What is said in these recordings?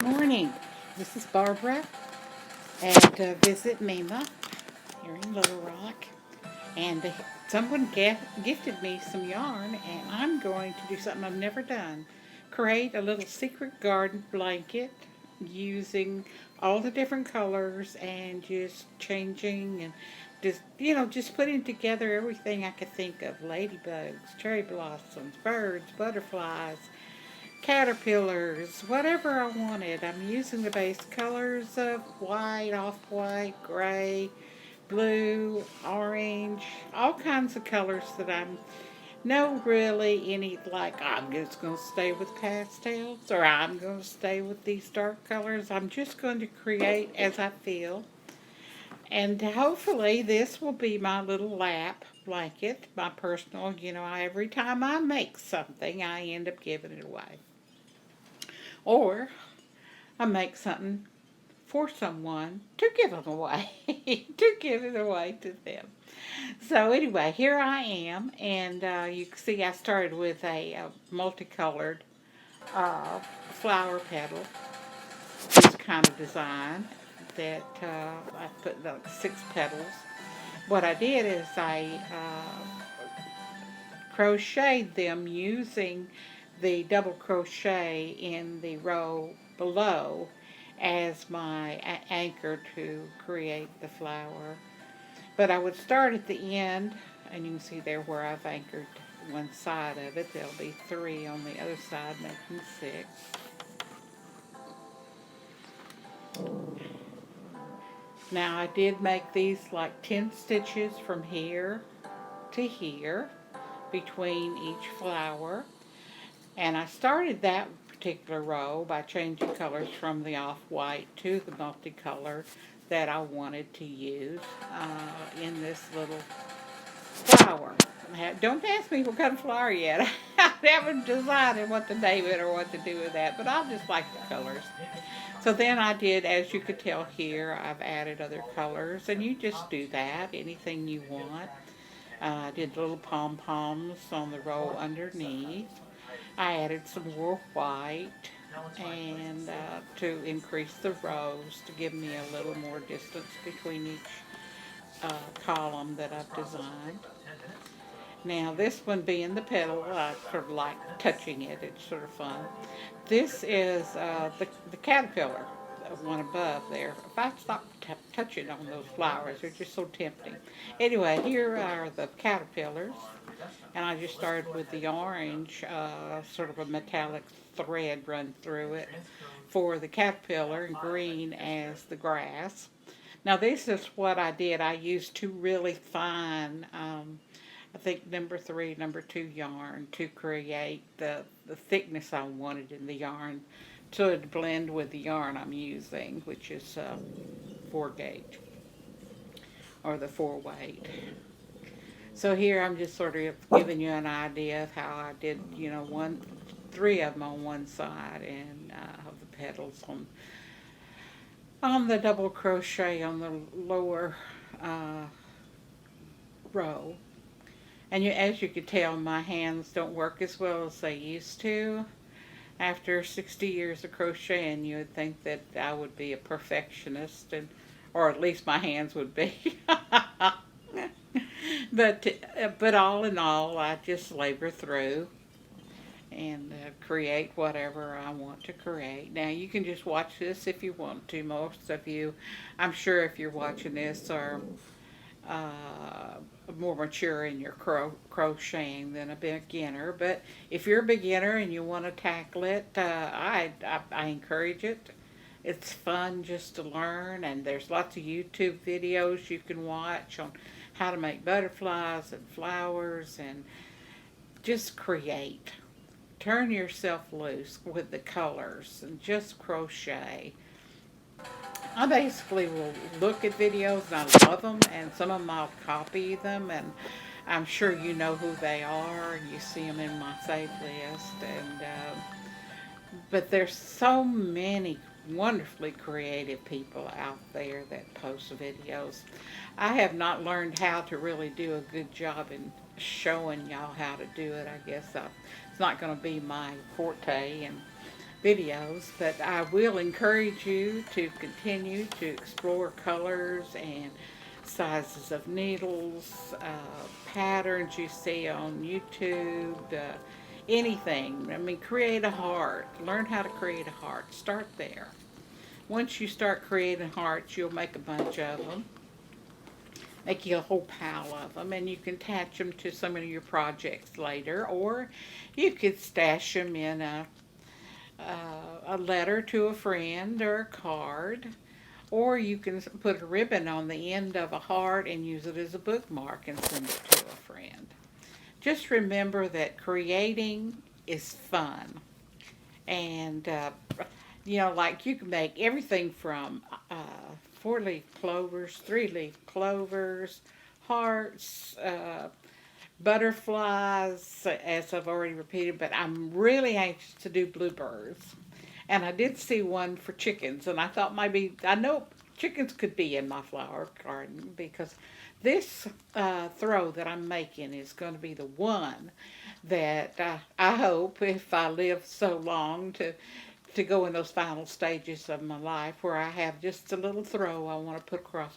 morning. This is Barbara at Visit Mima here in Little Rock. And someone gifted me some yarn, and I'm going to do something I've never done. Create a little secret garden blanket using all the different colors and just changing and just putting together everything I could think of. Ladybugs, cherry blossoms, birds, butterflies, caterpillars, whatever I wanted. I'm using the base colors of white, off-white, gray, blue, orange, all kinds of colors that I'm no really any like I'm just going to stay with pastels or I'm going to stay with these dark colors. I'm just going to create as I feel. And hopefully this will be my little lap blanket, my personal, every time I make something, I end up giving it away. Or I make something for someone to give them away, to give it away to them. So anyway, here I am, and you can see I started with a multicolored uh, flower petal, this kind of design that I put like 6 petals. What I did is I crocheted them using the double crochet in the row below as my anchor to create the flower. But I would start at the end, and you can see there where I've anchored one side of it. There'll be 3 on the other side, making 6. Now I did make these like 10 stitches from here to here between each flower. And I started that particular row by changing colors from the off-white to the multicolor that I wanted to use in this little flower. Don't ask me what kind of flower yet. I haven't decided what to name it or what to do with that, but I just like the colors. So then I did, as you could tell here, I've added other colors, and you just do that, anything you want. I did little pom-poms on the row underneath. I added some more white and to increase the rows to give me a little more distance between each column that I've designed. Now this one being the petal, I sort of like touching it. It's sort of fun. This is the caterpillar, the one above there. If I stop touching on those flowers, they're just so tempting. Anyway, here are the caterpillars. And I just started with the orange, sort of a metallic thread run through it for the caterpillar, and green as the grass. Now this is what I did. I used 2 really fine, I think number 3, number 2 yarn to create the thickness I wanted in the yarn to blend with the yarn I'm using, which is 4 gauge or the 4 weight. So here I'm just sort of giving you an idea of how I did, 3 of them on one side and of the petals on the double crochet on the lower row. And as you can tell, my hands don't work as well as they used to. After 60 years of crocheting, you would think that I would be a perfectionist, or at least my hands would be. But all in all, I just labor through and create whatever I want to create. Now, you can just watch this if you want to. Most of you, I'm sure if you're watching this, are more mature in your crocheting than a beginner. But if you're a beginner and you want to tackle it, I encourage it. It's fun just to learn, and there's lots of YouTube videos you can watch on how to make butterflies and flowers, and just create. Turn yourself loose with the colors and just crochet. I basically will look at videos and I love them, and some of them I'll copy them, and I'm sure you know who they are, and you see them in my save list. And but there's so many wonderfully creative people out there that post videos. I have not learned how to really do a good job in showing y'all how to do it. I guess it's not going to be my forte, and videos, but I will encourage you to continue to explore colors and sizes of needles, patterns you see on YouTube, anything. I mean, create a heart. Learn how to create a heart. Start there. Once you start creating hearts, you'll make a bunch of them. Make you a whole pile of them, and you can attach them to some of your projects later, or you could stash them in a letter to a friend or a card, or you can put a ribbon on the end of a heart and use it as a bookmark and send it to a friend. Just remember that creating is fun. And, like you can make everything from 4-leaf clovers, 3-leaf clovers, hearts, butterflies, as I've already repeated, but I'm really anxious to do bluebirds. And I did see one for chickens, and I thought maybe, I know chickens could be in my flower garden because this throw that I'm making is going to be the one that I hope, if I live so long, to go in those final stages of my life where I have just a little throw I want to put across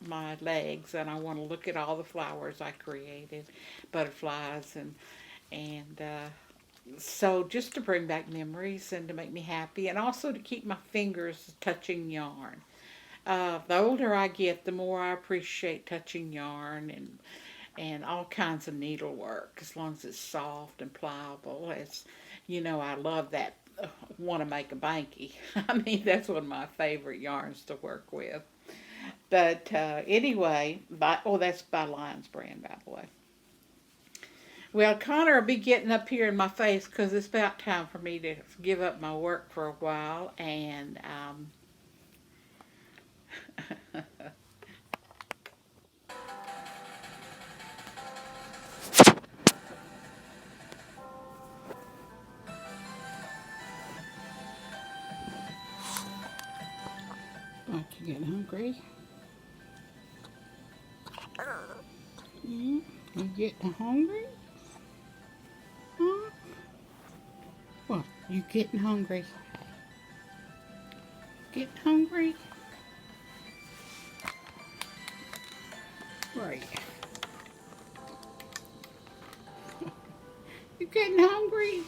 my legs, and I want to look at all the flowers I created, butterflies, and so just to bring back memories and to make me happy, and also to keep my fingers touching yarn. The older I get, the more I appreciate touching yarn and all kinds of needlework, as long as it's soft and pliable. I love that. Want to make a Blankey. I mean, that's one of my favorite yarns to work with. But anyway, that's by Lions brand, by the way. Well, Connor will be getting up here in my face because it's about time for me to give up my work for a while. And aren't you getting hungry? You getting hungry? Huh? What? You getting hungry? Getting hungry? Right. You getting hungry?